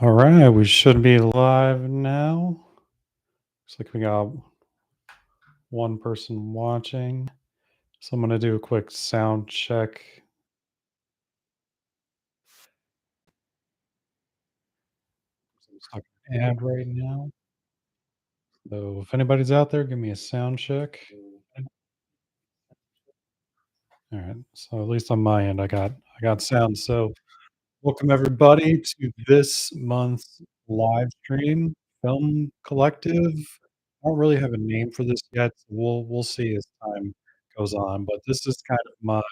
All right, we should be live now. Looks like we got one person watching. So I'm going to do a quick sound check. I'm stuck in ad right now. So if anybody's out there, give me a sound check. All right. So at least on my end, I got sound. So welcome everybody to this month's live stream, Film Collective. I don't really have a name for this yet. So we'll see as time goes on, but this is kind of my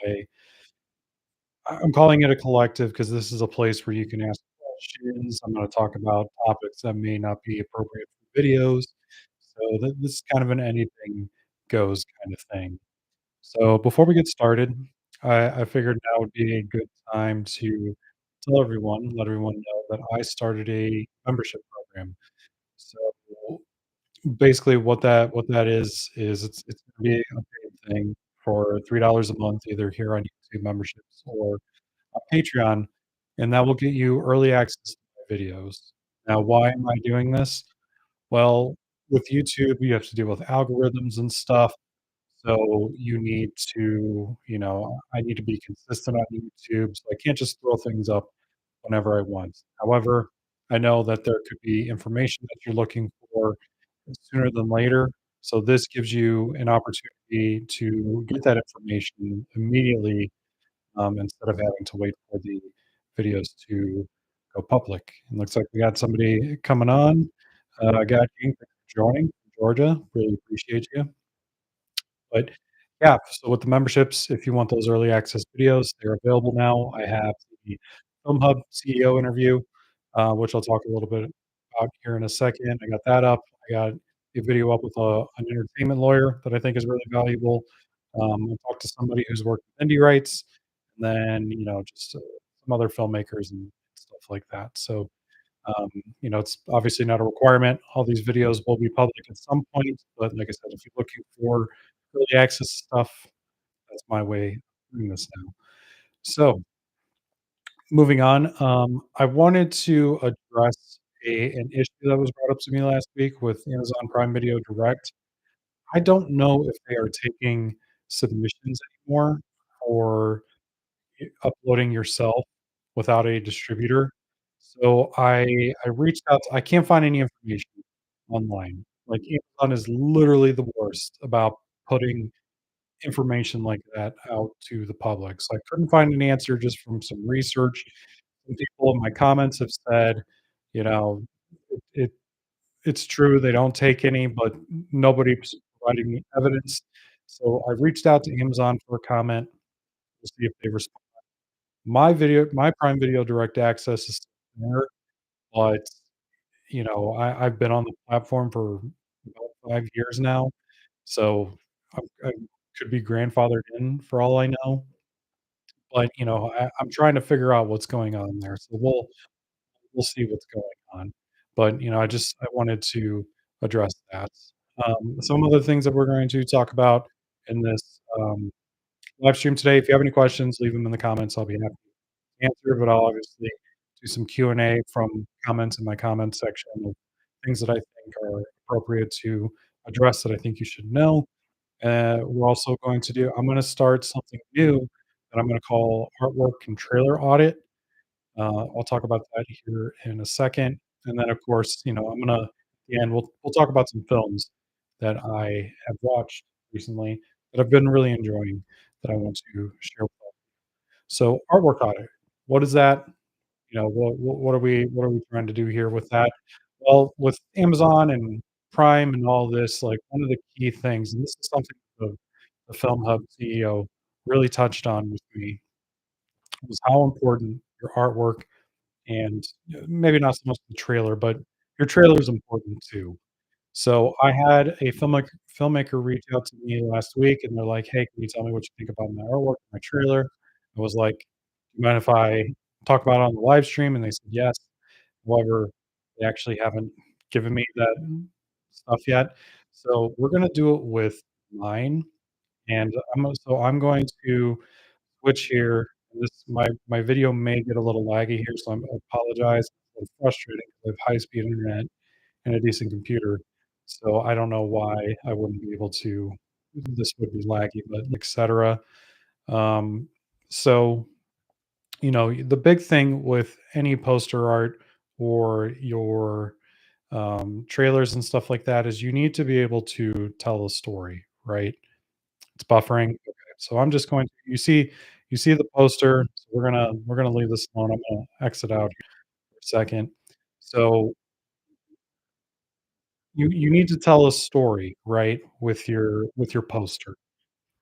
I'm calling it a collective because this is a place where you can ask questions. I'm gonna talk about topics that may not be appropriate for videos. So this is kind of an anything goes kind of thing. So before we get started, I figured now would be a good time to let everyone know that I started a membership program. So basically what that is it's gonna be a paid thing for $3 a month, either here on YouTube memberships or on Patreon, and that will get you early access to my videos. Now, why am I doing this? Well, with YouTube, you have to deal with algorithms and stuff, so you need to, I need to be consistent on YouTube, so I can't just throw things up whenever I want. However, I know that there could be information that you're looking for sooner than later, so this gives you an opportunity to get that information immediately instead of having to wait for the videos to go public. It looks like we got somebody coming on. I got you. Thanks for joining from Georgia. Really appreciate you. But yeah, so with the memberships, if you want those early access videos, they're available now. I have the Film Hub CEO interview, which I'll talk a little bit about here in a second. I got that up. I got a video up with an entertainment lawyer that I think is really valuable. I talked to somebody who's worked with indie rights, and then just some other filmmakers and stuff like that. So it's obviously not a requirement. All these videos will be public at some point, but like I said, if you're looking for early access stuff, that's my way of doing this now. So moving on, I wanted to address an issue that was brought up to me last week with Amazon Prime Video Direct. I don't know if they are taking submissions anymore for uploading yourself without a distributor. So I reached out I can't find any information online. Like, Amazon is literally the worst about putting information like that out to the public. So I couldn't find an answer just from some research. Some people in my comments have said, you know, it it's true, they don't take any, but nobody's providing me evidence. So I reached out to Amazon for a comment. We'll see if they respond. My Prime Video Direct Access is still there, but, I've been on the platform for about 5 years now, so I could be grandfathered in for all I know, but, I'm trying to figure out what's going on there, so we'll see what's going on, but, I wanted to address that. Some other things that we're going to talk about in this, live stream today, if you have any questions, leave them in the comments, I'll be happy answer, but I'll obviously do some Q&A from comments in my comments section of things that I think are appropriate to address that I think you should know. We're also going to do I'm gonna start something new that I'm gonna call artwork and trailer audit. I'll talk about that here in a second, and then, of course, I'm gonna at the end, we'll talk about some films that I have watched recently that I've been really enjoying that I want to share with all. So, artwork audit, what is that? What are we trying to do here with that? Well, with Amazon and Prime and all this, like, one of the key things, and this is something the Film Hub CEO really touched on with me, was how important your artwork and, maybe not so much the trailer, but your trailer is important too. So, I had a filmmaker reach out to me last week, and they're like, "Hey, can you tell me what you think about my artwork, my trailer?" I was like, "Do you mind if I talk about it on the live stream?" And they said, "Yes." However, they actually haven't given me that stuff yet. So, we're gonna do it with mine, and I'm going to switch here. This my video may get a little laggy here, so I apologize. been frustrating 'cause I have high-speed internet and a decent computer, so I don't know why I wouldn't be able to this would be laggy, but et cetera. Um, so, the big thing with any poster art or your, trailers and stuff like that is you need to be able to tell a story, right? It's buffering. Okay, so I'm just going to you see the poster, so we're gonna leave this alone. I'm gonna exit out here for a second. So you need to tell a story, right, with your poster.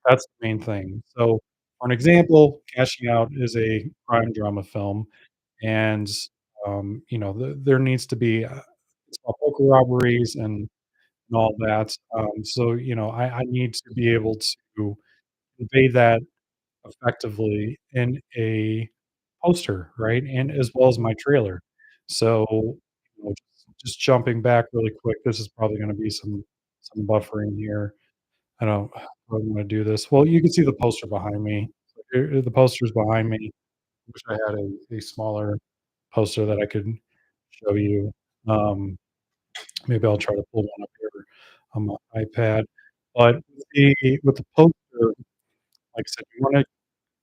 That's the main thing. So, for an example, Cashing Out is a crime drama film, and, there needs to be, it's about poker robberies and all that. So, I need to be able to convey that effectively in a poster, right? And as well as my trailer. So, just jumping back really quick, this is probably gonna be some buffering here. I don't how I'm gonna do this. Well, you can see the poster behind me. The poster's behind me. Wish I had a smaller poster that I could show you. Um, Maybe I'll try to pull one up here on my iPad. But with the poster, like I said, you wanna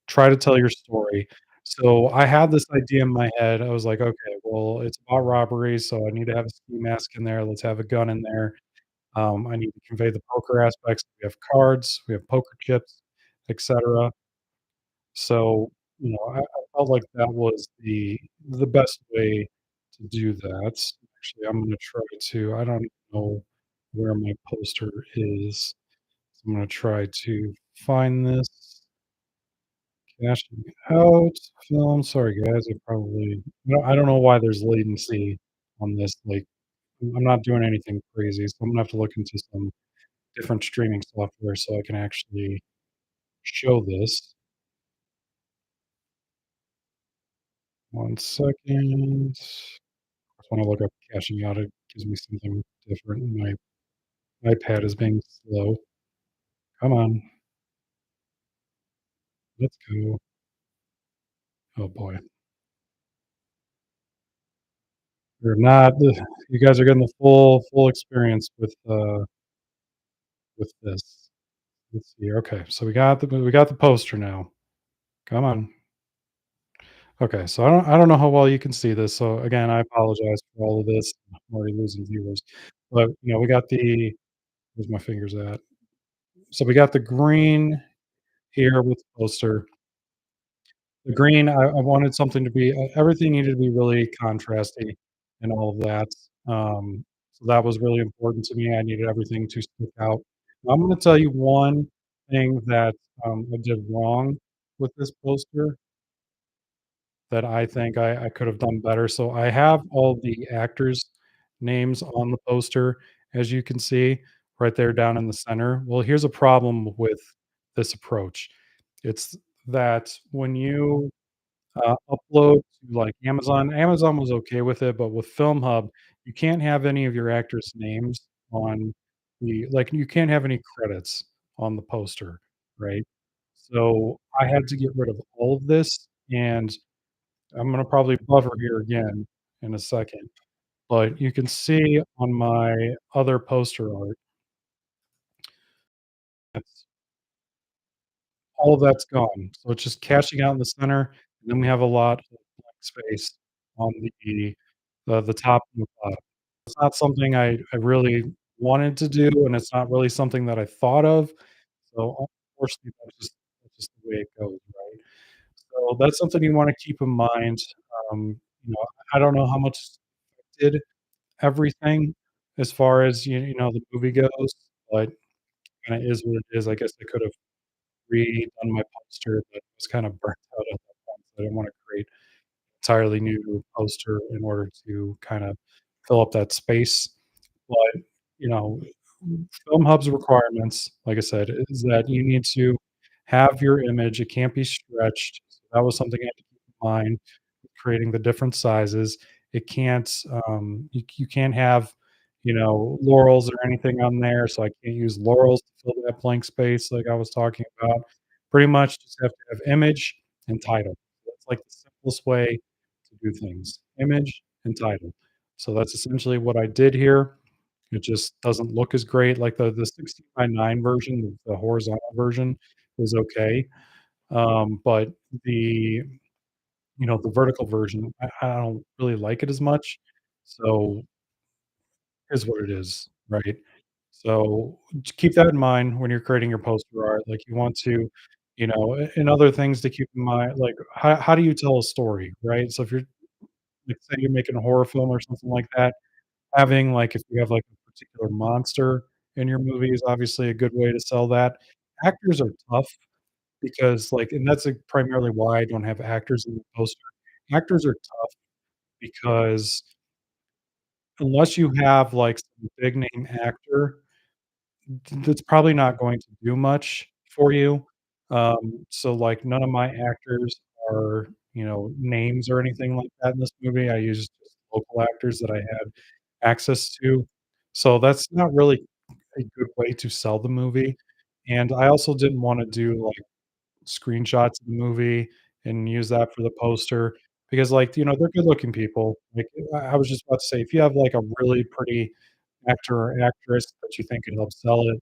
try to tell your story. So, I had this idea in my head. I was like, "Okay, well, it's about robbery, so I need to have a ski mask in there. Let's have a gun in there. I need to convey the poker aspects. We have cards, we have poker chips, etc." So, I felt like that was the best way to do that. Actually, I'm gonna try to I don't even know where my poster is. So I'm gonna try to find this. Cashing Out film. Sorry, guys. I don't know why there's latency on this. Like, I'm not doing anything crazy, so I'm gonna have to look into some different streaming software so I can actually show this. One second. When I look up cashing out, it gives me something different. My iPad is being slow. Come on, let's go. Oh boy, you're not. You guys are getting the full experience with this. Let's see. Okay, so we got the poster now. Come on. Okay, so I don't know how well you can see this. So again, I apologize for all of this. I'm already losing viewers, but we got the where's my fingers at? So we got the green here with the poster. The green, I wanted something to be everything needed to be really contrasty and all of that. So that was really important to me. I needed everything to stick out. Now I'm gonna tell you one thing that, I did wrong with this poster that I think I could have done better. So I have all the actors' names on the poster, as you can see right there down in the center. Well, here's a problem with this approach. It's that when you upload to, like, Amazon was okay with it, but with FilmHub, you can't have any of your actors' names on you can't have any credits on the poster, right? So, I had to get rid of all of this, and I'm gonna probably buffer here again in a second, but you can see on my other poster art, that's all of that's gone. So it's just cashing out in the center, and then we have a lot of blank space on the top and the bottom. It's not something I really wanted to do, and it's not really something that I thought of. So unfortunately, that's just the way it goes, right? So that's something you wanna keep in mind. Um, you know, I don't know how much it did everything as far as, the movie goes, but kinda is what it is. I guess I could have redone my poster, but I was kind of burnt out at that point, so I didn't wanna create entirely new poster in order to kind of fill up that space. But, you know, Film Hub's requirements, like I said, is that you need to have your image, it can't be stretched. So that was something I had to keep in mind with creating the different sizes. It can't, you can't have, laurels or anything on there, so I can't use laurels to fill that blank space like I was talking about. Pretty much just have to have image and title. That's like the simplest way to do things. Image entitled. So that's essentially what I did here. It just doesn't look as great, like, the 16 by 9 version, the horizontal version is okay, but the the vertical version, I don't really like it as much, so is what it is, right? So, keep that in mind when you're creating your poster art, like, you want to, and other things to keep in mind, like, how do you tell a story, right? So if you're like, say you're making a horror film or something like that, having, like if you have, like, a particular monster in your movie is obviously a good way to sell that. Actors are tough because, like and that's, like, primarily why I don't have actors in the poster. Actors are tough because unless you have, like, some big name actor, that's probably not going to do much for you. So, like, none of my actors are, names or anything like that in this movie. I used just local actors that I had access to. So that's not really a good way to sell the movie, and I also didn't wanna do, like, screenshots of the movie and use that for the poster because, like, they're good-looking people. Like, I was just about to say, if you have, like, a really pretty actor or actress that you think could help sell it,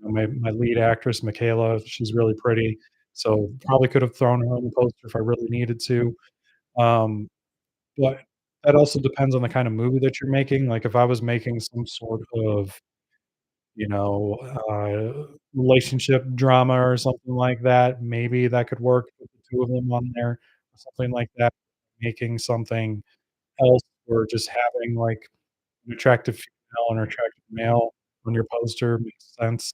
my lead actress, Michaela, she's really pretty, so probably could have thrown her on the poster if I really needed to. Um, but that also depends on the kind of movie that you're making. Like, if I was making some sort of, you know, relationship drama or something like that, maybe that could work with the 2 of them on there or something like that. Making something else or just having, like, an attractive female and attractive male on your poster makes sense.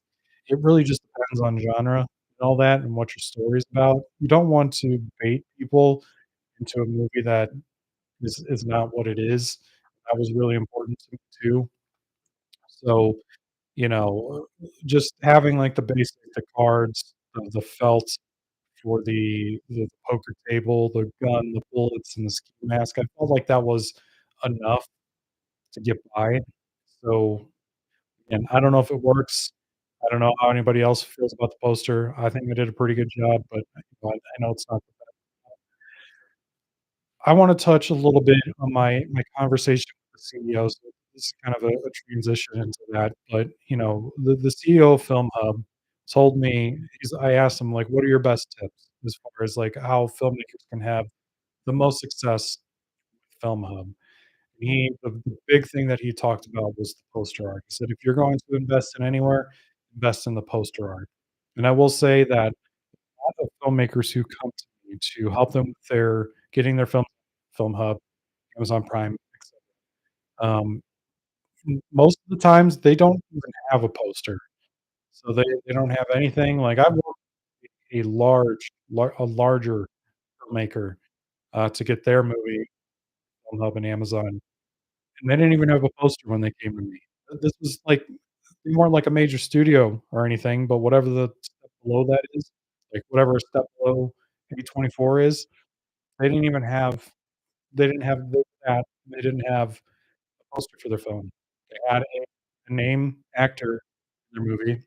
It really just depends on genre and all that and what your story's about. You don't want to bait people into a movie that is not what it is. That was really important to me too. So, just having, like, the basic, the cards, the felt for the poker table, the gun, the bullets, and the ski mask, I felt like that was enough to get by. So and I don't know if it works. I don't know how anybody else feels about the poster. I think I did a pretty good job, but, I know it's not the best. I wanna touch a little bit on my conversation with the CEO, so this is kind of a transition into that, but, the CEO of Film Hub told me I asked him, like, "What are your best tips as far as, like, how filmmakers can have the most success with Film Hub?" The big thing that he talked about was the poster art. He said, "If you're going to invest in anywhere, invest in the poster art." And I will say that a lot of filmmakers who come to me to help them with their getting their Film Hub, Amazon Prime, etcetera, most of the times, they don't even have a poster. So they don't have anything like, I've worked with a larger filmmaker, to get their movie on Hub and Amazon, and they didn't even have a poster when they came to me. This was like they weren't like a major studio or anything, but whatever the step below that is, like, whatever a step below A24 is, they didn't even have they didn't have that, they didn't have a poster for their phone. They had a name actor in their movie,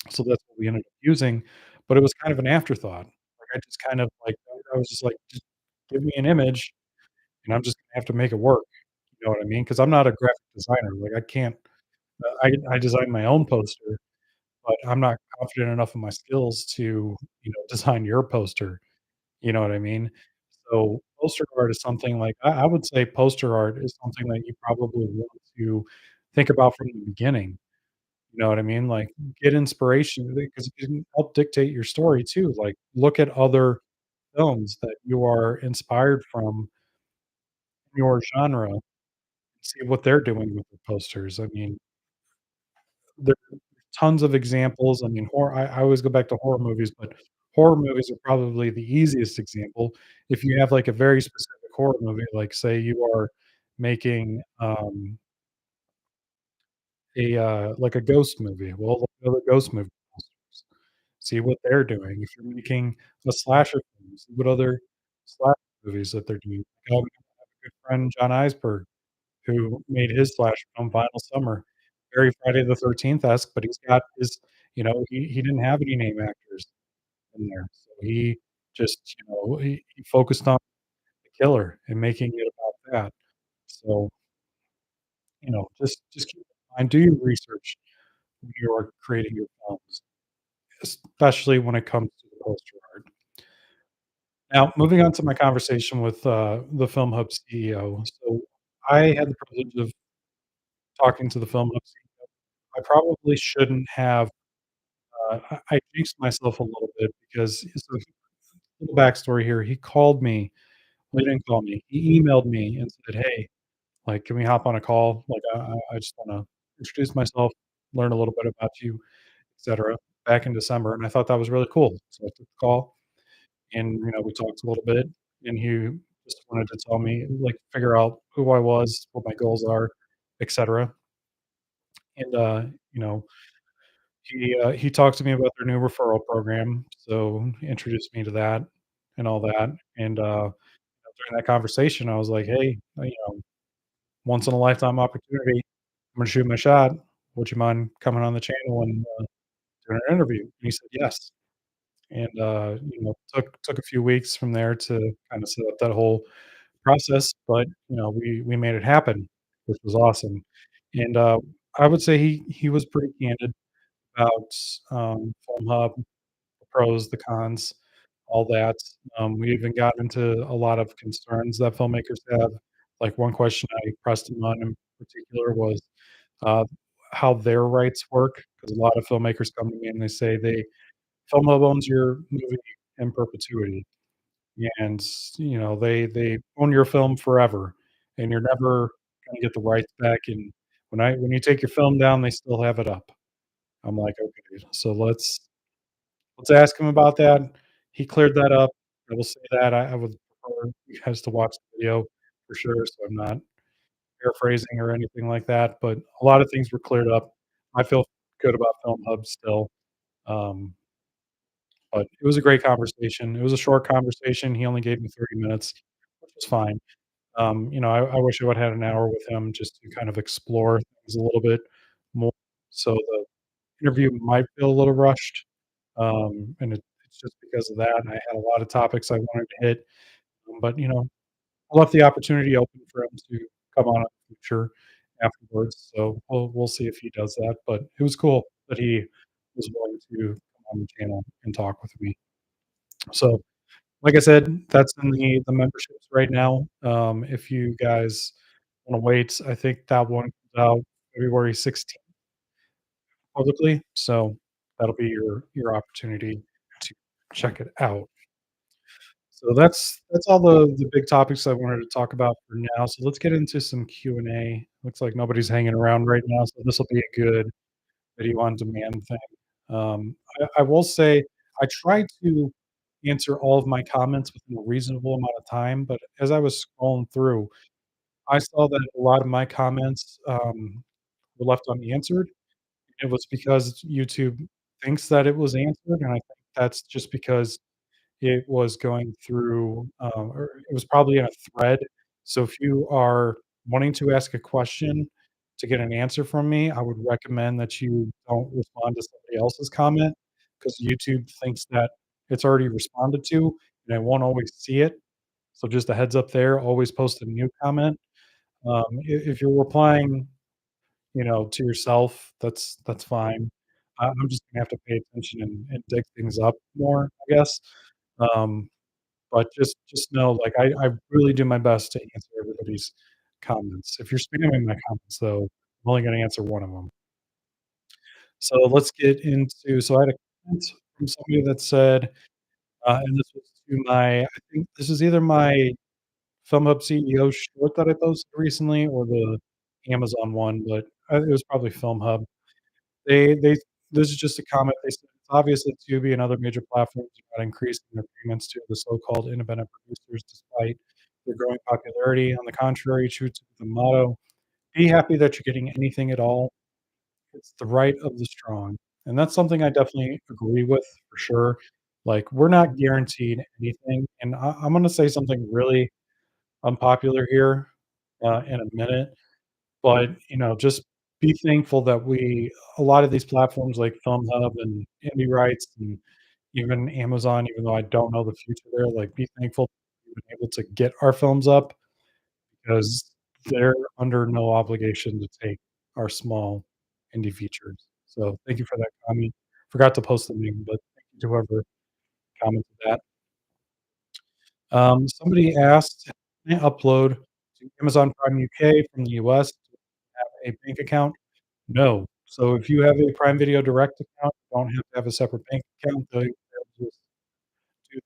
so that's what we ended up using, but it was kind of an afterthought. Like, I just kind of, like I was just like, "Just give me an image, and I'm just gonna have to make it work." You know what I mean? Because 'Cause I'm not a graphic designer, like, I can't I design my own poster, but I'm not confident enough in my skills to, design your poster, you know what I mean? So, poster art is something like I would say poster art is something that you probably want to think about from the beginning. You know what I mean? Like, get inspiration because it can help dictate your story too. Like, look at other films that you are inspired from in your genre, see what they're doing with their posters. I mean, there are tons of examples. I mean, horror I always go back to horror movies, but horror movies are probably the easiest example. If you have, like, a very specific horror movie, like, say you are making, like a ghost movie, well, look at other ghost movie posters. See what they're doing. If you're making a slasher film, see what other slasher movies that they're doing. Like, I have a good friend, John Eisberg, who made his slasher film, Final Summer. Very Friday the 13th-esque, but he's got his he didn't have any name actors in there. So he just, he focused on the killer and making it about that. So, just keep in mind, do your research when you're creating your films, especially when it comes to the poster art. Now, moving on to my conversation with, the Film Hub CEO. So, I had the privilege of talking to the Film Hub CEO. I probably shouldn't have, I jinxed myself a little bit because so little backstory here, he called me well, he didn't call me, he emailed me and said, "Hey, like, can we hop on a call? Like, I just wanna introduce myself, learn a little bit about you, etcetera," back in December, and I thought that was really cool. So I took the call and, we talked a little bit, and he just wanted to tell me, like, figure out who I was, what my goals are, etcetera, and, you know, he talked to me about their new referral program, so he introduced me to that and all that, and, during that conversation, I was like, "Hey, once in a lifetime opportunity. I'm gonna shoot my shot. Would you mind coming on the channel and, doing an interview?" And he said, "Yes." And, took a few weeks from there to kinda set up that whole process, but, we made it happen, which was awesome. And, I would say he was pretty candid about, Film Hub, the pros, the cons, all that. We even got into a lot of concerns that filmmakers have. Like, one question I pressed him on in particular was, uh, how their rights work, because a lot of filmmakers come to me and they say Film Hub owns your movie in perpetuity, and, they own your film forever, and you're never gonna get the rights back, and when you take your film down, they still have it up. I'm like, "Okay, so let's ask him about that." He cleared that up. I will say that I would prefer you guys to watch the video for sure, so I'm not paraphrasing or anything like that, but a lot of things were cleared up. I feel good about Film Hub still, um, but it was a great conversation. It was a short conversation. He only gave me 30 minutes, which was fine. I wish I would've had an hour with him just to kind of explore things a little bit more, so the interview might feel a little rushed, and it's just because of that, and I had a lot of topics I wanted to hit, but, I left the opportunity open for him to come on in the future afterwards, so we'll see if he does that, but it was cool that he was willing to come on the channel and talk with me. So, like I said, that's in the memberships right now. If you guys wanna wait, I think that one comes out February 16th publicly, so that'll be your opportunity to check it out. So that's all the big topics I wanted to talk about for now, so let's get into some Q&A. Looks like nobody's hanging around right now, so this'll be a good video on demand thing. I will say I try to answer all of my comments within a reasonable amount of time, but as I was scrolling through, I saw that a lot of my comments, were left unanswered. It was because YouTube thinks that it was answered, and I think that's just because it was going through, or it was probably in a thread. So if you are wanting to ask a question to get an answer from me, I would recommend that you don't respond to somebody else's comment because YouTube thinks that it's already responded to, and it won't always see it. So just a heads up there, always post a new comment. If you're replying, to yourself, that's fine. I'm just gonna have to pay attention and dig things up more, I guess. Um, but just know, like, I really do my best to answer everybody's comments. If you're spamming my comments, though, I'm only gonna answer one of them. So let's get into so I had a comment from somebody that said, and this was to I think this is either my Film Hub CEO short that I posted recently or the Amazon one, but, it was probably Film Hub. They this is just a comment. They said, "It's obvious that Tubi and other major platforms are not increasing their payments to the so-called independent producers despite their growing popularity. On the contrary, true to the motto, 'Be happy that you're getting anything at all. It's the right of the strong.'" And that's something I definitely agree with for sure. Like, we're not guaranteed anything, and I'm gonna say something really unpopular here, in a minute. But, just be thankful that a lot of these platforms like Film Hub and Indie Rights and even Amazon, even though I don't know the future there, like, be thankful we've been able to get our films up because they're under no obligation to take our small indie features. So thank you for that comment. Forgot to post the link, but thank you to whoever commented that. Somebody asked, "Can I upload to Amazon Prime UK from the US to have a bank account?" No. So if you have a Prime Video Direct account, you don't have to have a separate bank account. They'll just do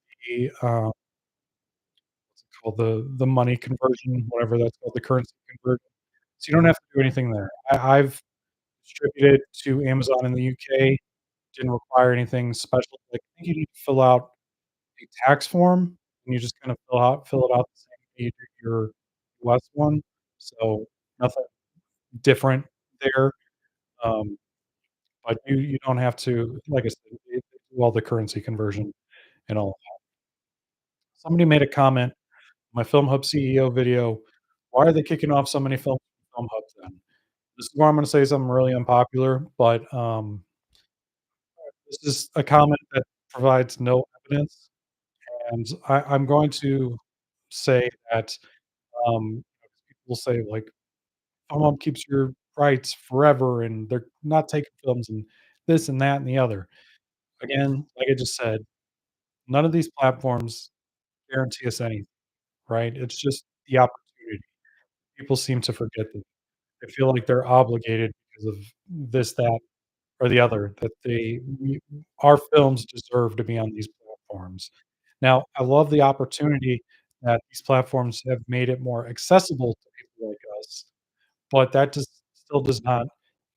what's it called, the money conversion, whatever that's called, the currency conversion. So you don't have to do anything there. I've distributed to Amazon in the UK, didn't require anything special. Like, I think you need to fill out a tax form, and you just kind of fill it out the same way you do your US one. So nothing different there. Um, but you don't have to, like I said, they do all the currency conversion and all. Somebody made a comment, my Film Hub CEO video, "Why are they kicking off so many films from Film Hub then?" This is where I'm gonna say something really unpopular, but, this is a comment that provides no evidence, and I'm going to say that, people say, like, "Film Hub keeps your rights forever, and they're not taking films and this and that and the other." Again, like I just said, none of these platforms guarantee us anything, right? It's just the opportunity. People seem to forget that they feel like they're obligated because of this, that, or the other, that our films deserve to be on these platforms. Now, I love the opportunity that these platforms have made it more accessible to people like us, but that just still does not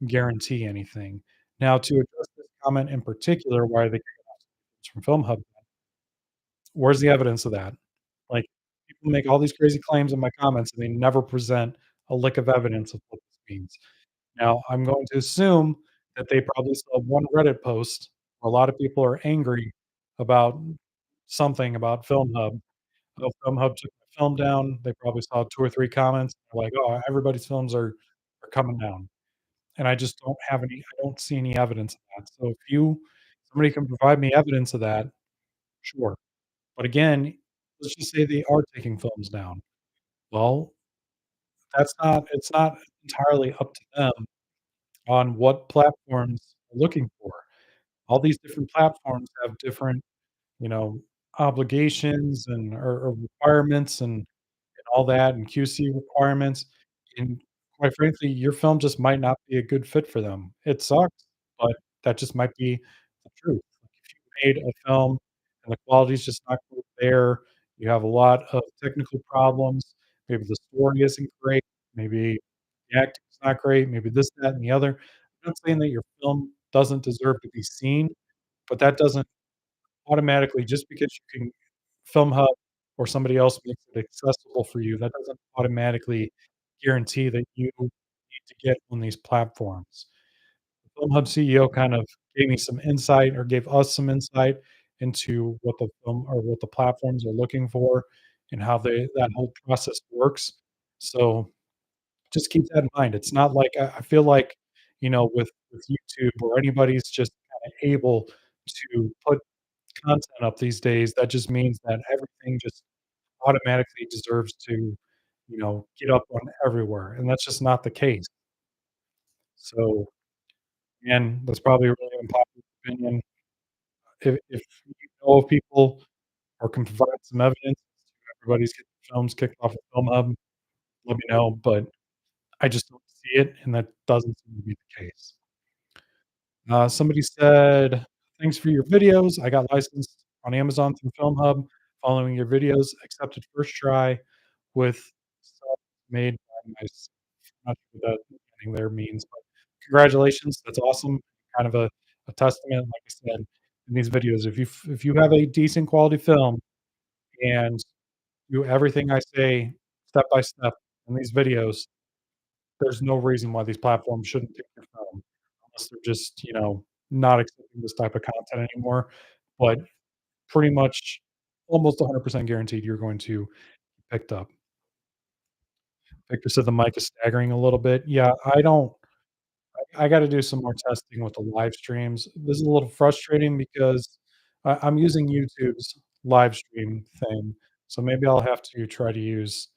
guarantee anything. Now, to address this comment in particular, why are they getting off from Film Hub? Where's the evidence of that? Like, people make all these crazy claims in my comments, and they never present a lick of evidence of what this means. Now, I'm going to assume that they probably saw one Reddit post where a lot of people are angry about something about Film Hub. Oh, Film Hub took my film down. They probably saw 2 or 3 comments, like, "Oh, everybody's films are coming down." And I just I don't see any evidence of that. So if somebody can provide me evidence of that, sure. But again, let's just say they are taking films down. Well, it's not entirely up to them on what platforms they're looking for. All these different platforms have different, you know, obligations or requirements and all that and QC requirements, and quite frankly, your film just might not be a good fit for them. It sucks, but that just might be the truth. Like, if you made a film and the quality's just not quite there, you have a lot of technical problems, maybe the story isn't great, maybe the acting's not great, maybe this, that, and the other. I'm not saying that your film doesn't deserve to be seen, but that doesn't automatically, just because you can Film Hub or somebody else makes it accessible for you, that doesn't automatically guarantee that you need to get on these platforms. The Film Hub CEO kind of gave me some insight or gave us some insight into what the platforms are looking for and how that whole process works. So just keep that in mind. It's not like I feel like, with YouTube or anybody's just kinda able to put content up these days, that just means that everything just automatically deserves to, get up on everywhere, and that's just not the case. So, and that's probably a really unpopular opinion. If you know of people or can provide some evidence, everybody's getting films kicked off of Film Hub, let me know, but I just don't see it, and that doesn't seem to be the case. Somebody said, "Thanks for your videos. I got licensed on Amazon through Film Hub. Following your videos, accepted first try with stuff made by myself." Not sure what that ending there means, but congratulations. That's awesome. Kind of a testament, like I said, in these videos. If you have a decent quality film and do everything I say step by step in these videos, there's no reason why these platforms shouldn't take your film, unless they're just, not accepting this type of content anymore. But pretty much almost 100% guaranteed you're going to be picked up. Victor said the mic is staggering a little bit. Yeah, I gotta do some more testing with the live streams. This is a little frustrating because I'm using YouTube's live stream thing, so maybe I'll have to try to use,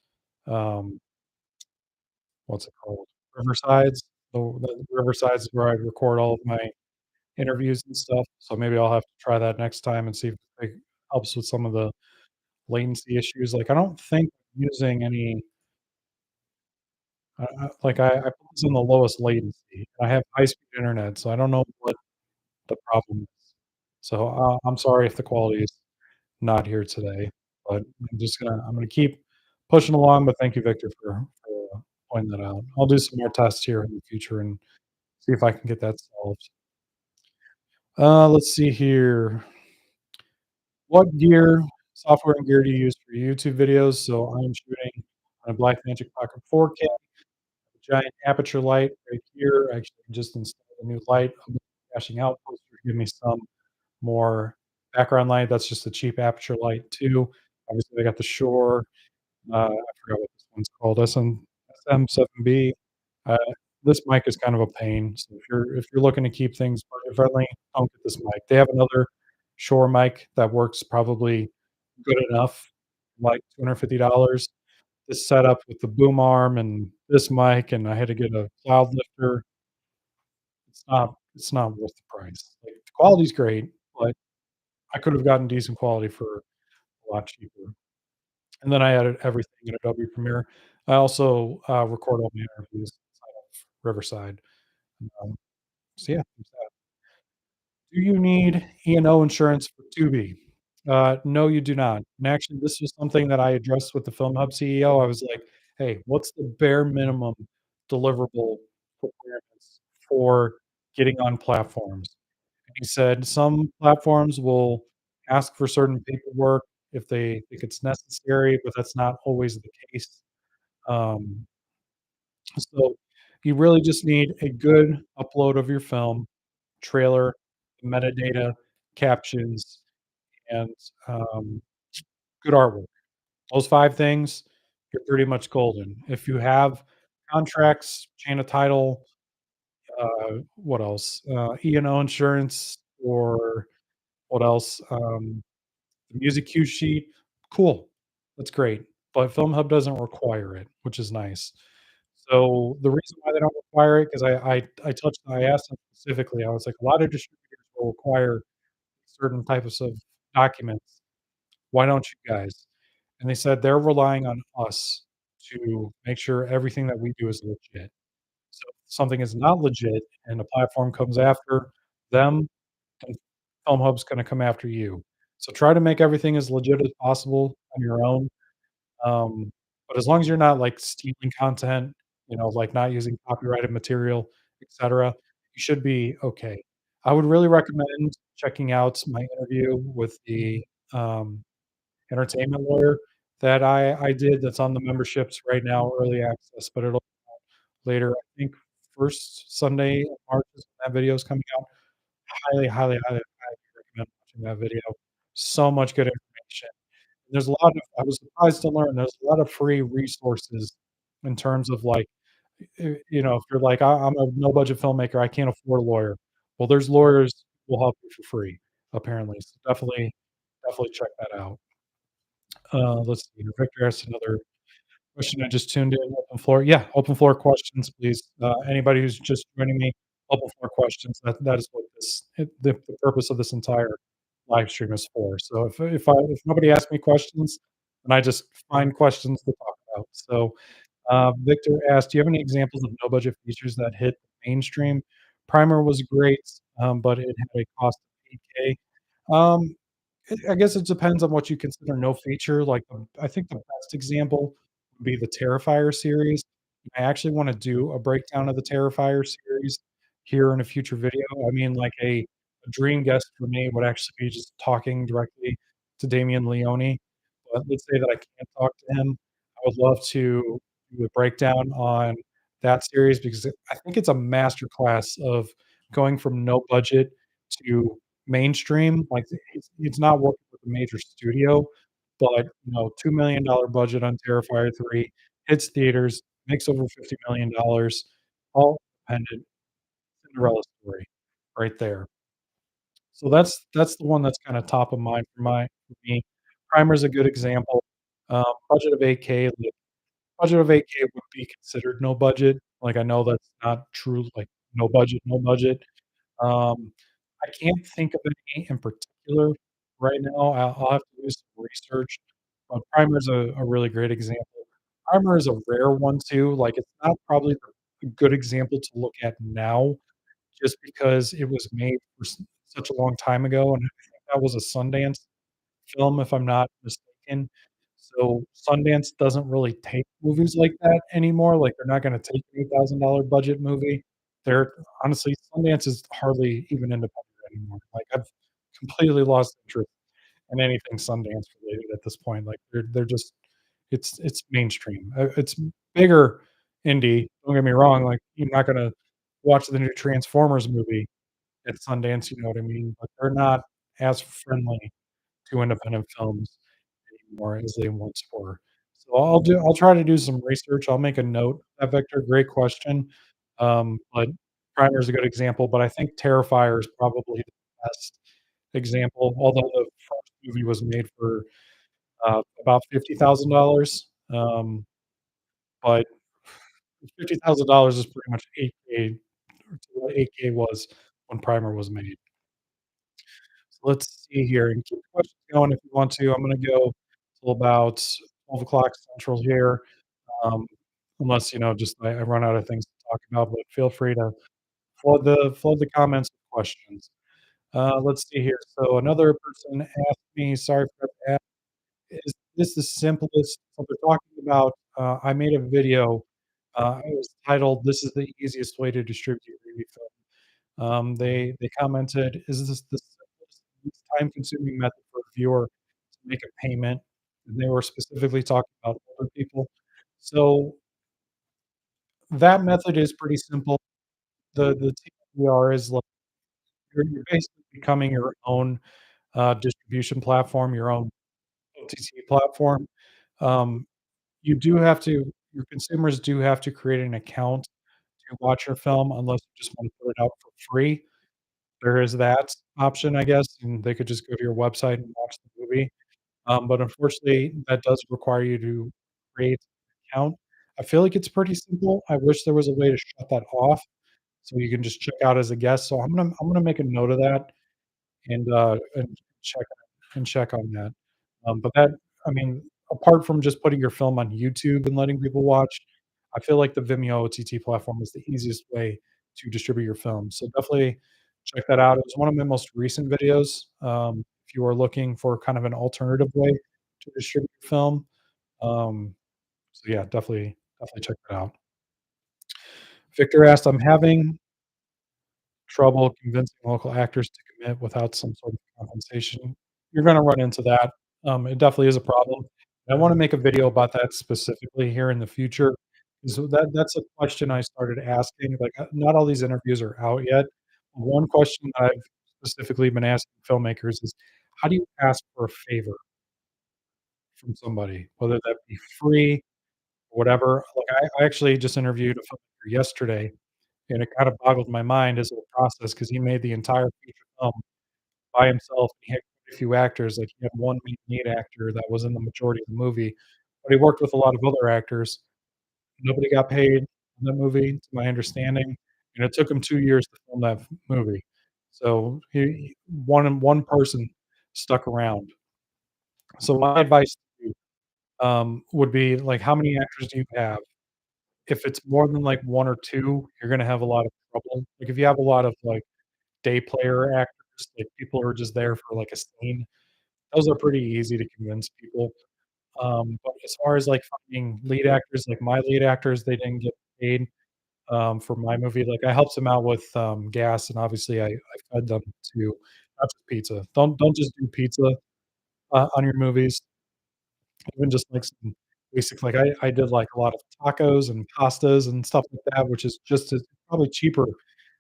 what's it called? Riversides. The Riversides is where I record all of my interviews and stuff, so maybe I'll have to try that next time and see if it helps with some of the latency issues. Like, I don't think using any I put this in the lowest latency. I have high-speed internet, so I don't know what the problem is. So, I'm sorry if the quality is not here today, but I'm gonna keep pushing along, but thank you, Victor, for pointing that out. I'll do some more tests here in the future and see if I can get that solved. Let's see here. What software and gear do you use for YouTube videos? So I'm shooting on a Blackmagic Pocket 4K, giant aperture light right here. Actually, I just installed a new light. I'm flashing out poster to give me some more background light. That's just a cheap aperture light too. Obviously, I got the Shure. I forgot what this one's called. SM7B. Uh, this mic is kind of a pain. So if you're looking to keep things budget friendly, don't get this mic. They have another Shure mic that works probably good enough, like $250. This setup with the boom arm and this mic, and I had to get a cloud lifter. It's not worth the price. Like, the quality's great, but I could have gotten decent quality for a lot cheaper. And then I added everything in Adobe Premiere. I also, record all my interviews inside of Riverside. Um, so yeah, there's that. Do you need E&O insurance for Tubi? No, you do not. And actually, this was something that I addressed with the Film Hub CEO. I was like, "Hey, what's the bare minimum deliverable requirements for getting on platforms?" And he said, "Some platforms will ask for certain paperwork if they think it's necessary, but that's not always the case." Um, so you really just need a good upload of your film, trailer, metadata, captions, and, um, good artwork. Those 5 things, you're pretty much golden. If you have contracts, chain of title, what else? E&O insurance, or what else? The music cue sheet, cool. That's great. But Film Hub doesn't require it, which is nice. So, the reason why they don't require it, 'cause I asked them specifically, I was like, "A lot of distributors will require certain types of documents. Why don't you guys?" And they said they're relying on us to make sure everything that we do is legit. So if something is not legit and a platform comes after them, then Film Hub's gonna come after you. So try to make everything as legit as possible on your own, but as long as you're not, like, stealing content, like, not using copyrighted material, etcetera, you should be okay. I would really recommend checking out my interview with the, um, entertainment lawyer that I did that's on the memberships right now, early access, but it'll later, I think, 1st Sunday of March is when that video is coming out. Highly, highly, highly, highly recommend watching that video. So much good information. There's a lot of I was surprised to learn there's a lot of free resources in terms of, like, if you're like, I'm a no budget filmmaker, I can't afford a lawyer." Well, there's lawyers who will help you for free, apparently, so definitely check that out. Let's see here. Victor asked another question. I just tuned in. Open floor. Yeah, open floor questions, please. Anybody who's just joining me, open floor questions. That is what the purpose of this entire live stream is for. So if nobody asks me questions, then I just find questions to talk about. So Victor asked, "Do you have any examples of no budget features that hit mainstream? Primer was great, but it had a cost of 8K." Um, I guess it depends on what you consider no feature. Like, I think the best example would be the Terrifier series. I actually wanna do a breakdown of the Terrifier series here in a future video. I mean, like, a dream guest for me would actually be just talking directly to Damien Leone, but let's say that I can't talk to him. I would love to do a breakdown on that series because I think it's a masterclass of going from no budget to mainstream. Like, it's not working with a major studio, but, $2 million budget on Terrifier 3, hits theaters, makes over $50 million, all independent, Cinderella story right there. So that's the one that's kinda top of mind for me. Primer's a good example. Budget of 8K, budget of 8K would be considered no budget. Like, I know that's not true, like, no budget, no budget. Um, I can't think of any in particular right now. I'll have to do some research, but Primer's a really great example. Primer is a rare one too, like, it's not probably a good example to look at now just because it was made for such a long time ago, and I think that was a Sundance film, if I'm not mistaken. So, Sundance doesn't really take movies like that anymore, like, they're not gonna take an $8,000 budget movie. They're honestly, Sundance is hardly even independent anymore. Like, I've completely lost interest in anything Sundance related at this point, like, they're just it's mainstream. It's bigger indie, don't get me wrong, like, you're not gonna watch the new Transformers movie at Sundance, you know what I mean? But they're not as friendly to independent films anymore as they once were. So I'll try to do some research. I'll make a note of that, Victor. Great question. But Primer is a good example, but I think Terrifier is probably the best example, although the first movie was made for, about $50,000, but $50,000 is pretty much 8K to what 8K was when Primer was made. So let's see here, and keep the questions going if you want to. I'm gonna go till about 12 o'clock Central here, um, unless, just I run out of things to talk about, but feel free to flood the comments with questions. Let's see here. So another person asked me, sorry for that, is this the simplest what they're talking about, I made a video, it was titled, "This is the easiest way to distribute your movie film." They commented, "Is this the simplest, least time-consuming method for a viewer to make a payment?" And they were specifically talking about older people. So, that method is pretty simple. The TLDR is like you're basically becoming your own, distribution platform, your own OTT platform. Um, you do have to your consumers do have to create an account to watch your film unless you just wanna put it out for free. There is that option, I guess, and they could just go to your website and watch the movie. But unfortunately, that does require you to create an account. I feel like it's pretty simple. I wish there was a way to shut that off so you can just check out as a guest. So I'm gonna make a note of that and check check on that. But that I mean, apart from just putting your film on YouTube and letting people watch, I feel like the Vimeo OTT platform is the easiest way to distribute your film. So definitely check that out. It was one of my most recent videos. If you are looking for kind of an alternative way to distribute your film. So yeah, definitely check that out. Victor asked, I'm having trouble convincing local actors to commit without some sort of compensation. You're gonna run into that. It definitely is a problem. I wanna make a video about that specifically here in the future, so that's a question I started asking, like, not all these interviews are out yet. One question that I've specifically been asking filmmakers is, how do you ask for a favor from somebody, whether that be free or whatever? Like, I actually just interviewed a filmmaker yesterday, and it kind of boggled my mind as a process because he made the entire feature film by himself. He had quite a few actors, like, he had one main lead actor that was in the majority of the movie, but he worked with a lot of other actors. Nobody got paid in that movie, to my understanding, and it took him 2 years to film that movie. So he one person stuck around. So my advice to you, would be, like, how many actors do you have? If it's more than, like, 1 or 2, you're gonna have a lot of trouble. Like, if you have a lot of, like, day player actors, like, people who are just there for, like, a scene, those are pretty easy to convince people. But as far as, like, finding lead actors, like, my lead actors, they didn't get paid, for my movie. Like, I helped them out with, gas, and obviously I fed them too, not just pizza. Don't just do pizza, on your movies. Even just, like, some basic like, I did, like, a lot of tacos and pastas and stuff like that, which is just as probably cheaper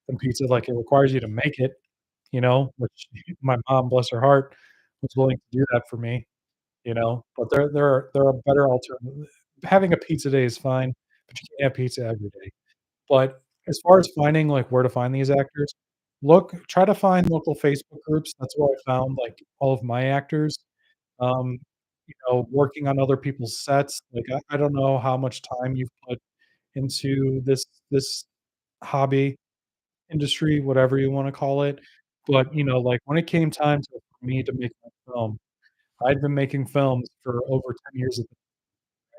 than pizza. Like, it requires you to make it, which my mom, bless her heart, was willing to do that for me, but there are better alternative having a pizza day is fine, but you can't have pizza every day. But as far as finding, like, where to find these actors, try to find local Facebook groups. That's where I found, like, all of my actors. Um working on other people's sets. Like, I don't know how much time you've put into this hobby, industry, whatever you wanna call it, but, like, when it came time to for me to make my film, I'd been making films for over 10 years at the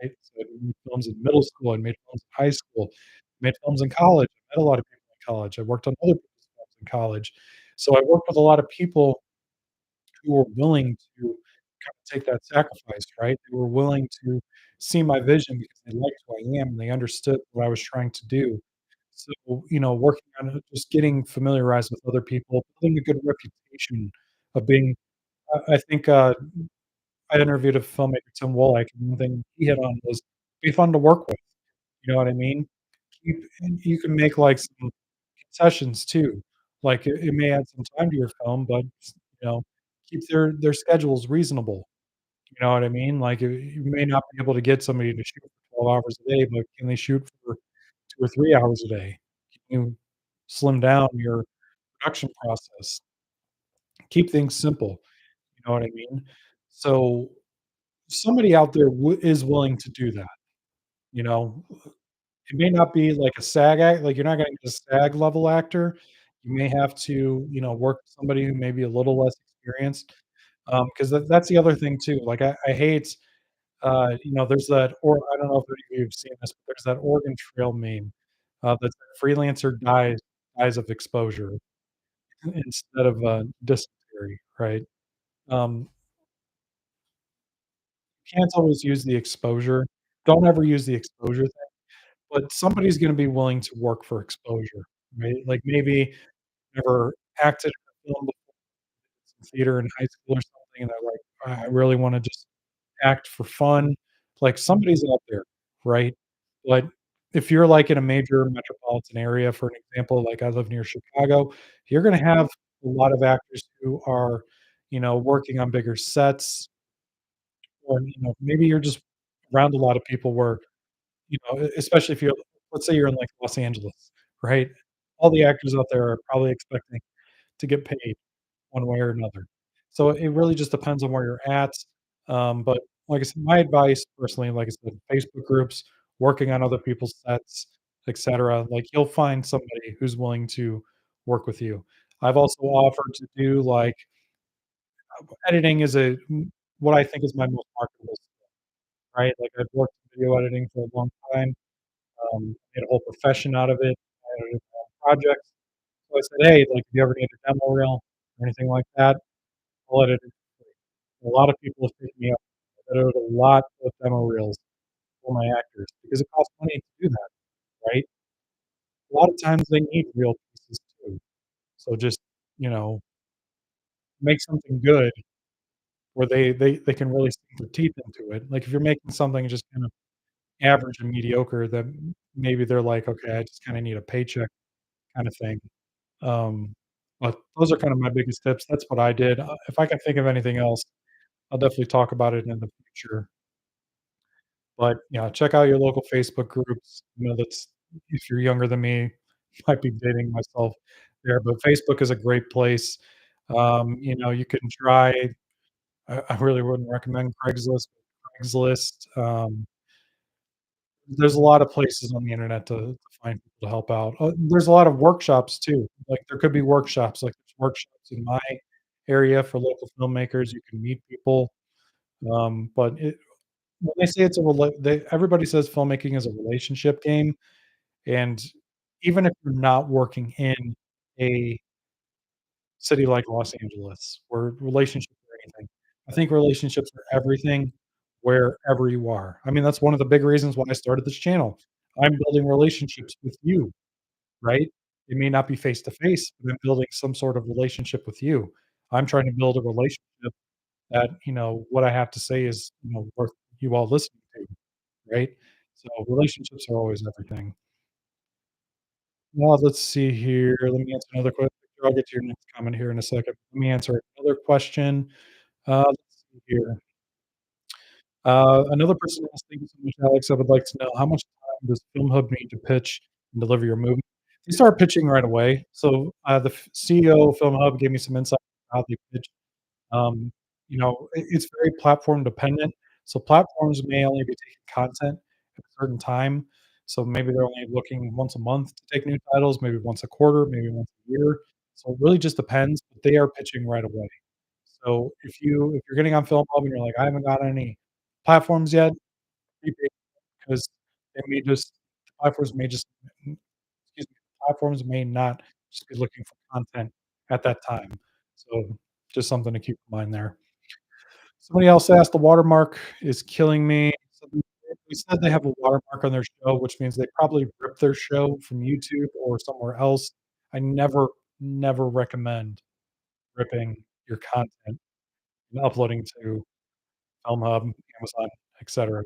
right? So I made films in middle school, I made films in high school, made films in college, I met a lot of people in college, I worked on other people's films in college. So I worked with a lot of people who were willing to kind of take that sacrifice, right? They were willing to see my vision because they liked who I am and they understood what I was trying to do. So, working on it, just getting familiarized with other people, building a good reputation of being I think, I interviewed a filmmaker, Tim Wolak, and one thing he hit on was be fun to work with, you know what I mean? Keep and you can make, like, some concessions too. Like, it may add some time to your film, but, you know, keep their schedules reasonable, you know what I mean? Like, you may not be able to get somebody to shoot for 12 hours a day, but can they shoot for 2 or 3 hours a day? Can you slim down your production process? Keep things simple, you know what I mean? So, somebody out there is willing to do that, you know? It may not be like a SAG act like, you're not gonna get a SAG level actor. You may have to, work with somebody who may be a little less experienced, 'cause that's the other thing too, like, I hate, there's that or I don't know if any of you have seen this, but there's that Oregon Trail meme, that said, "Freelancer dies of exposure," instead of, dysentery, right? Um, can't always use the exposure. Don't ever use the exposure thing, but somebody's gonna be willing to work for exposure, right? Like, maybe never acted in a film before, some theater in high school or something, and they're like, I really wanna just act for fun." Like, somebody's out there, right? But if you're, like, in a major metropolitan area, for an example, like, I live near Chicago, you're gonna have a lot of actors who are, working on bigger sets, or, maybe you're just around a lot of people where, especially if you're let's say you're in, like, Los Angeles, right? All the actors out there are probably expecting to get paid one way or another. So it really just depends on where you're at. But like I said, my advice personally, like I said, Facebook groups, working on other people's sets, etc. Like you'll find somebody who's willing to work with you. I've also offered to do like editing is what I think is my most marketable skill, right? Like I've worked in video editing for a long time, made a whole profession out of it. I edited my own projects. So I said, hey, like if you ever need a demo reel or anything like that, I'll edit it. A lot of people have picked me up. I edited a lot of demo reels for my actors because it costs money to do that, right? A lot of times they need real pieces too. So just, you know, make something good where they can really sink their teeth into it. Like if you're making something just kind of average and mediocre, then maybe they're like, okay, I just kind of need a paycheck kind of thing. Um, but those are kind of my biggest tips. That's what I did. If I can think of anything else, I'll definitely talk about it in the future. But, yeah, check out your local Facebook groups. That's if you're younger than me, might be dating myself there, but Facebook is a great place. You can try I really wouldn't recommend Craigslist. Craigslist, there's a lot of places on the internet to find people to help out. There's a lot of workshops too. Like, there could be workshops, like, there's workshops in my area for local filmmakers. You can meet people, but when they say it's a rela they everybody says filmmaking is a relationship game, and even if you're not working in a city like Los Angeles, where relationships are anything, I think relationships are everything wherever you are. I mean, that's one of the big reasons why I started this channel. I'm building relationships with you, right? It may not be face to face, but I'm building some sort of relationship with you. I'm trying to build a relationship that, what I have to say is, worth you all listening to. Right? So relationships are always everything. Well, let's see here. Let me answer another question. I'll get to your next comment here in a second. Let me answer another question. Let's see here. Another person asked, "Thank you so much, Alex. I would like to know how much time does Film Hub need to pitch and deliver your movie?" They start pitching right away. So the CEO of Film Hub gave me some insight on how they pitch. Um, it's very platform dependent. So platforms may only be taking content at a certain time. So maybe they're only looking once a month to take new titles, maybe once a quarter, maybe once a year. So it really just depends, but they are pitching right away. So if you're getting on Film Hub and you're like, "I haven't got any platforms yet," be patient because they may just platforms may just excuse me, platforms may not just be looking for content at that time. So just something to keep in mind there. Somebody else asked, "The watermark is killing me." So they said they have a watermark on their show, which means they probably ripped their show from YouTube or somewhere else. I never recommend ripping your content and uploading to Filmhub, Amazon, etcetera.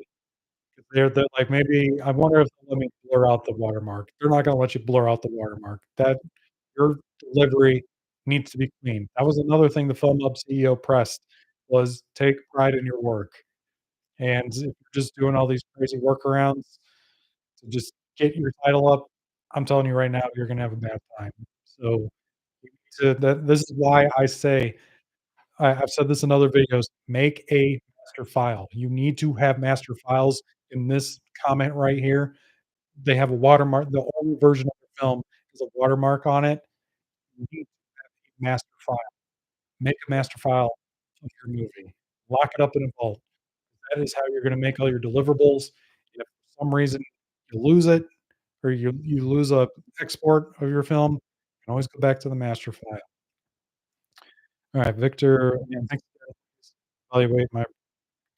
They're like, maybe I wonder if they'll let me blur out the watermark. They're not gonna let you blur out the watermark. That your delivery needs to be clean. That was another thing the Filmhub CEO pressed was take pride in your work. And if you're just doing all these crazy workarounds to just get your title up, I'm telling you right now, you're gonna have a bad time. So, you need to that this is why I say I've said this in other videos, make a master file. You need to have master files. In this comment right here, they have a watermark. The only version of the film has a watermark on it. You need a master file. Make a master file of your movie. Lock it up in a vault. That is how you're gonna make all your deliverables. If for some reason you lose it or you lose a export of your film, you can always go back to the master file. Alright, Victor, again, thanks for evaluate my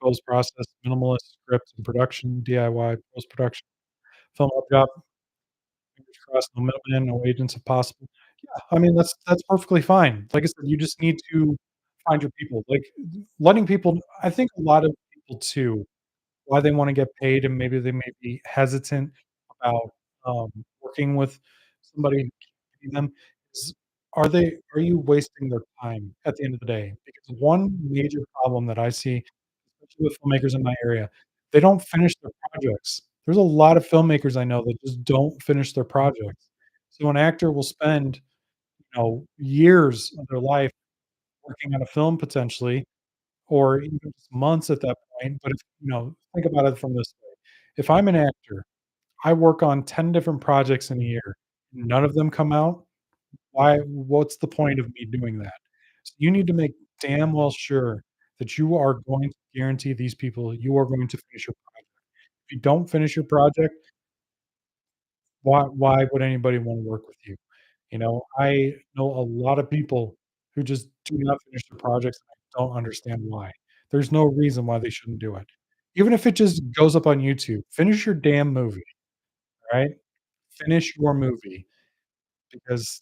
post process, minimalist script and production, DIY post-production, film up job, fingers crossed, no middleman, no agents if possible. Yeah, I mean, that's perfectly fine. Like I said, you just need to find your people. Like, letting people I think a lot of people too why they wanna get paid and maybe they may be hesitant about, working with somebody and paying them is are you wasting their time at the end of the day? Because one major problem that I see, especially with filmmakers in my area, they don't finish their projects. There's a lot of filmmakers I know that just don't finish their projects. So an actor will spend, years of their life working on a film potentially, or even just months at that point, but if think about it from this way. If I'm an actor, I work on 10 different projects in a year, none of them come out, what's the point of me doing that? So you need to make damn well sure that you are going to guarantee these people you are going to finish your project. If you don't finish your project, why would anybody wanna work with you? I know a lot of people who just do not finish their projects, and I don't understand why. There's no reason why they shouldn't do it. Even if it just goes up on YouTube, finish your damn movie, right? Finish your movie because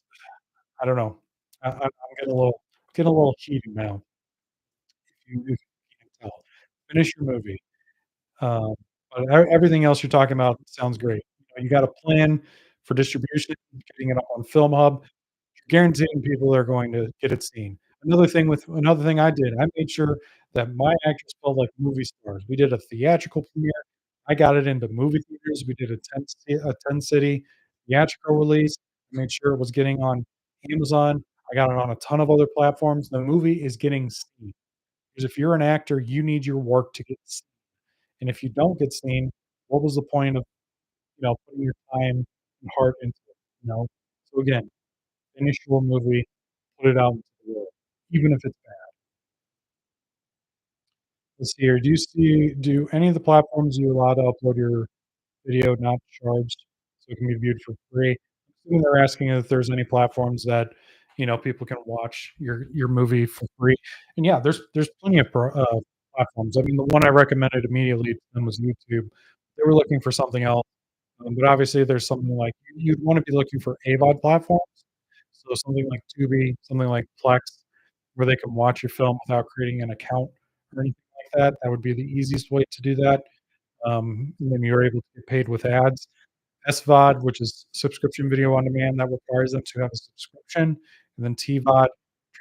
I don't know. I'm getting a little heated now, if you can't tell. Finish your movie. Um, but everything else you're talking about sounds great. You got a plan for distribution, getting it up on Film Hub. Guaranteeing people are going to get it seen. Another thing I did, I made sure that my actors felt like movie stars. We did a theatrical premiere. I got it into movie theaters. We did a 10-city theatrical release. I made sure it was getting on Amazon. I got it on a ton of other platforms. The movie is getting seen. Because if you're an actor, you need your work to get seen. And if you don't get seen, what was the point of, putting your time and heart into it, you know? So again, finish your movie, put it out into the world, even if it's bad. Let's see here. Do any of the platforms you allow to upload your video not charged so it can be viewed for free? I'm assuming they're asking if there's any platforms that, people can watch your movie for free. And yeah, there's plenty of platforms. I mean, the one I recommended immediately to them was YouTube. They were looking for something else, but obviously there's something like you'd wanna be looking for AVOD platforms. So something like Tubi, something like Plex, where they can watch your film without creating an account or anything like that. That would be the easiest way to do that. And then you're able to get paid with ads. SVOD, which is subscription video on demand, that requires them to have a subscription, and then TVOD,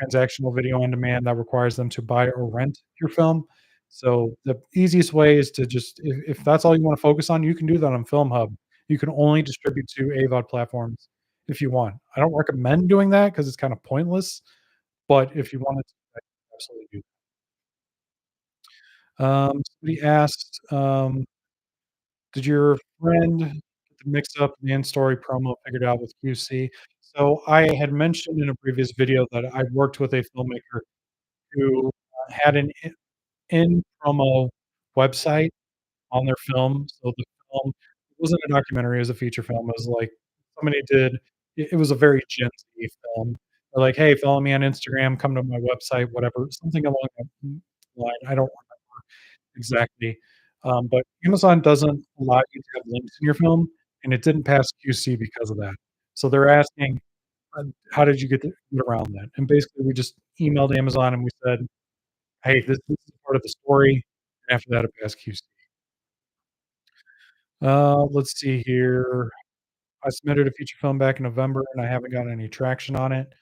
transactional video on demand, that requires them to buy or rent your film. So the easiest way is to just if that's all you wanna focus on, you can do that on Film Hub. You can only distribute to AVOD platforms if you want. I don't recommend doing that because it's kinda pointless, but if you wanted to, absolutely do. Somebody asked, "Did your friend get the mix-up and story promo figured out with QC?" So I had mentioned in a previous video that I worked with a filmmaker who, had an in promo website on their film. So the film it wasn't a documentary, it was a feature film. It was like somebody did it was a very Gen Z film. They're like, "Hey, follow me on Instagram, come to my website," whatever, something along that line. I don't remember exactly. But Amazon doesn't allow you to have links in your film, and it didn't pass QC because of that. So they're asking, "How did you get around that?" And basically, we just emailed Amazon and we said, "Hey, this is part of the story." And after that, it passed QC. Let's see here. I submitted a feature film back in November, and I haven't gotten any traction on it.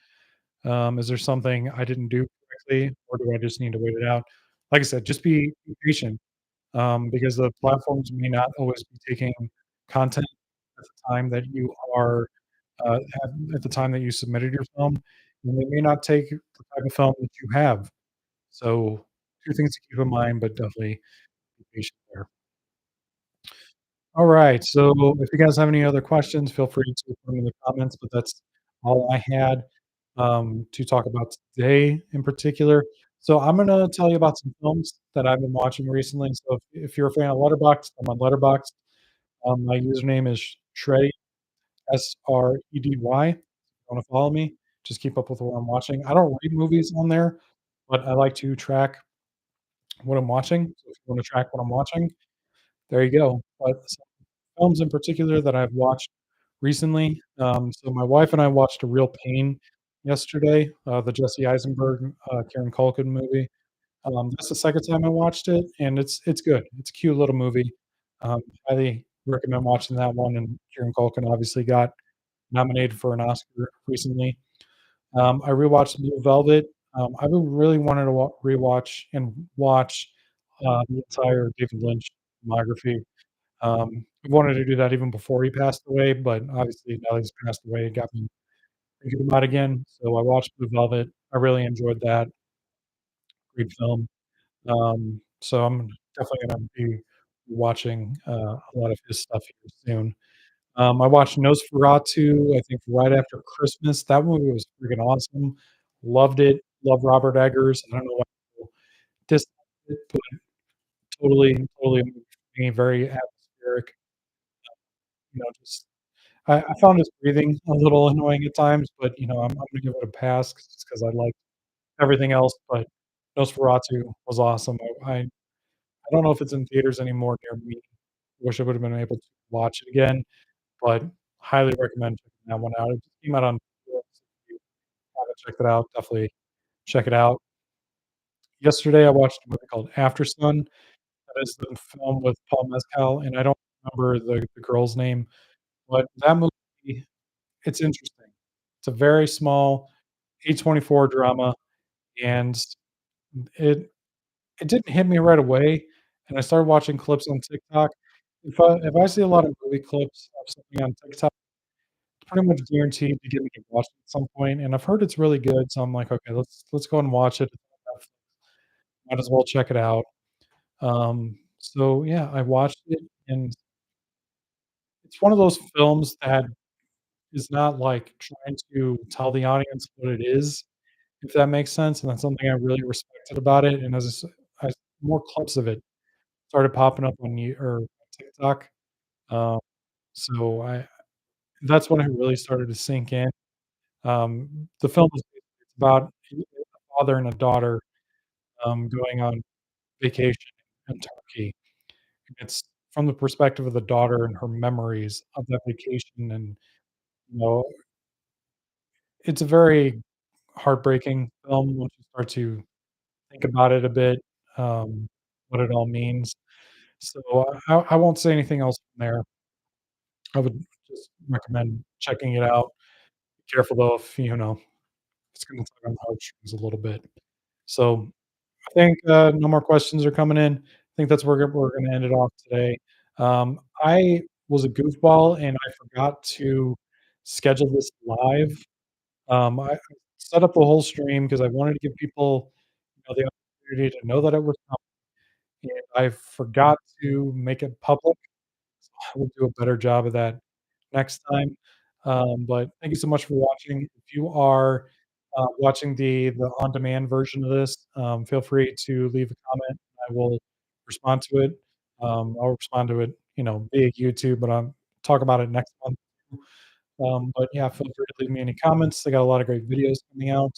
Is there something I didn't do correctly, or do I just need to wait it out? Like I said, just be patient, because the platforms may not always be taking content at the time that you are, at the time that you submitted your film, and they may not take the type of film that you have. So, 2 things to keep in mind, but definitely be patient there. Alright, so if you guys have any other questions, feel free to put them in the comments, but that's all I had, to talk about today in particular. So I'm gonna tell you about some films that I've been watching recently. So if you're a fan of Letterboxd, I'm on Letterboxd. My username is Shreddy, Sredy. If you wanna follow me, just keep up with what I'm watching. I don't rate movies on there, but I like to track what I'm watching. So if you wanna track what I'm watching, there you go. But some films in particular that I've watched recently, so my wife and I watched A Real Pain yesterday, the Jesse Eisenberg, Kieran Culkin movie. That's the second time I watched it, and it's good. It's a cute little movie. Highly recommend watching that one, and Kieran Culkin obviously got nominated for an Oscar recently. I rewatched Blue Velvet. I've been really wanted to rewatch and watch, the entire David Lynch filmography. I wanted to do that even before he passed away, but obviously now he's passed away, it got me thinking about it again. So I watched Blue Velvet. I really enjoyed that. Great film. So I'm definitely gonna be watching, a lot of his stuff here soon. I watched Nosferatu, I think right after Christmas. That movie was freaking awesome. Loved it. Love Robert Eggers. I don't know why people dislike it, but totally moved me, very atmospheric, just I found his breathing a little annoying at times, but, I'm gonna give it a pass just 'cause I like everything else, but Nosferatu was awesome. I don't know if it's in theaters anymore near me. Wish I would've been able to watch it again, but highly recommend checking that one out. It just came out on Netflix. If you haven't checked it out, definitely check it out. Yesterday, I watched a movie called Aftersun. That is the film with Paul Mescal, and I don't remember the girl's name, but that movie, it's interesting. It's a very small A24 drama, and it it didn't hit me right away, and I started watching clips on TikTok. If I see a lot of movie clips of something on TikTok, it's pretty much guaranteed to get me to watch it at some point, and I've heard it's really good, so I'm like, "Okay, let's go and watch it. Might as well check it out." So yeah, I watched it, and it's one of those films that is not, like, trying to tell the audience what it is, if that makes sense, and that's something I really respected about it, and as more clips of it started popping up on TikTok, um, so I that's when it really started to sink in. The film is basically about a father and a daughter, going on vacation in Turkey. It's from the perspective of the daughter and her memories of that vacation, and, you know, it's a very heartbreaking film once you start to think about it a bit, what it all means. So, I won't say anything else from there. I would just recommend checking it out. Be careful though if, it's gonna tug on the heartstrings a little bit. So, I think, no more questions are coming in. I think that's where we're gonna end it off today. I was a goofball and I forgot to schedule this live. I set up the whole stream because I wanted to give people, the opportunity to know that it was coming, and I forgot to make it public. I will do a better job of that next time. But thank you so much for watching. If you are watching the on-demand version of this, feel free to leave a comment. I will respond to it. I'll respond to it, via YouTube, but I'm talk about it next month. But yeah, feel free to leave me any comments. I got a lot of great videos coming out.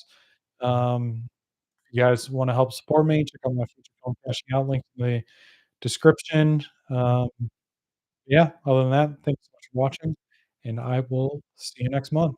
If you guys want to help support me, check out my future film cashing out link in the description. Yeah, other than that, thanks so much for watching, and I will see you next month.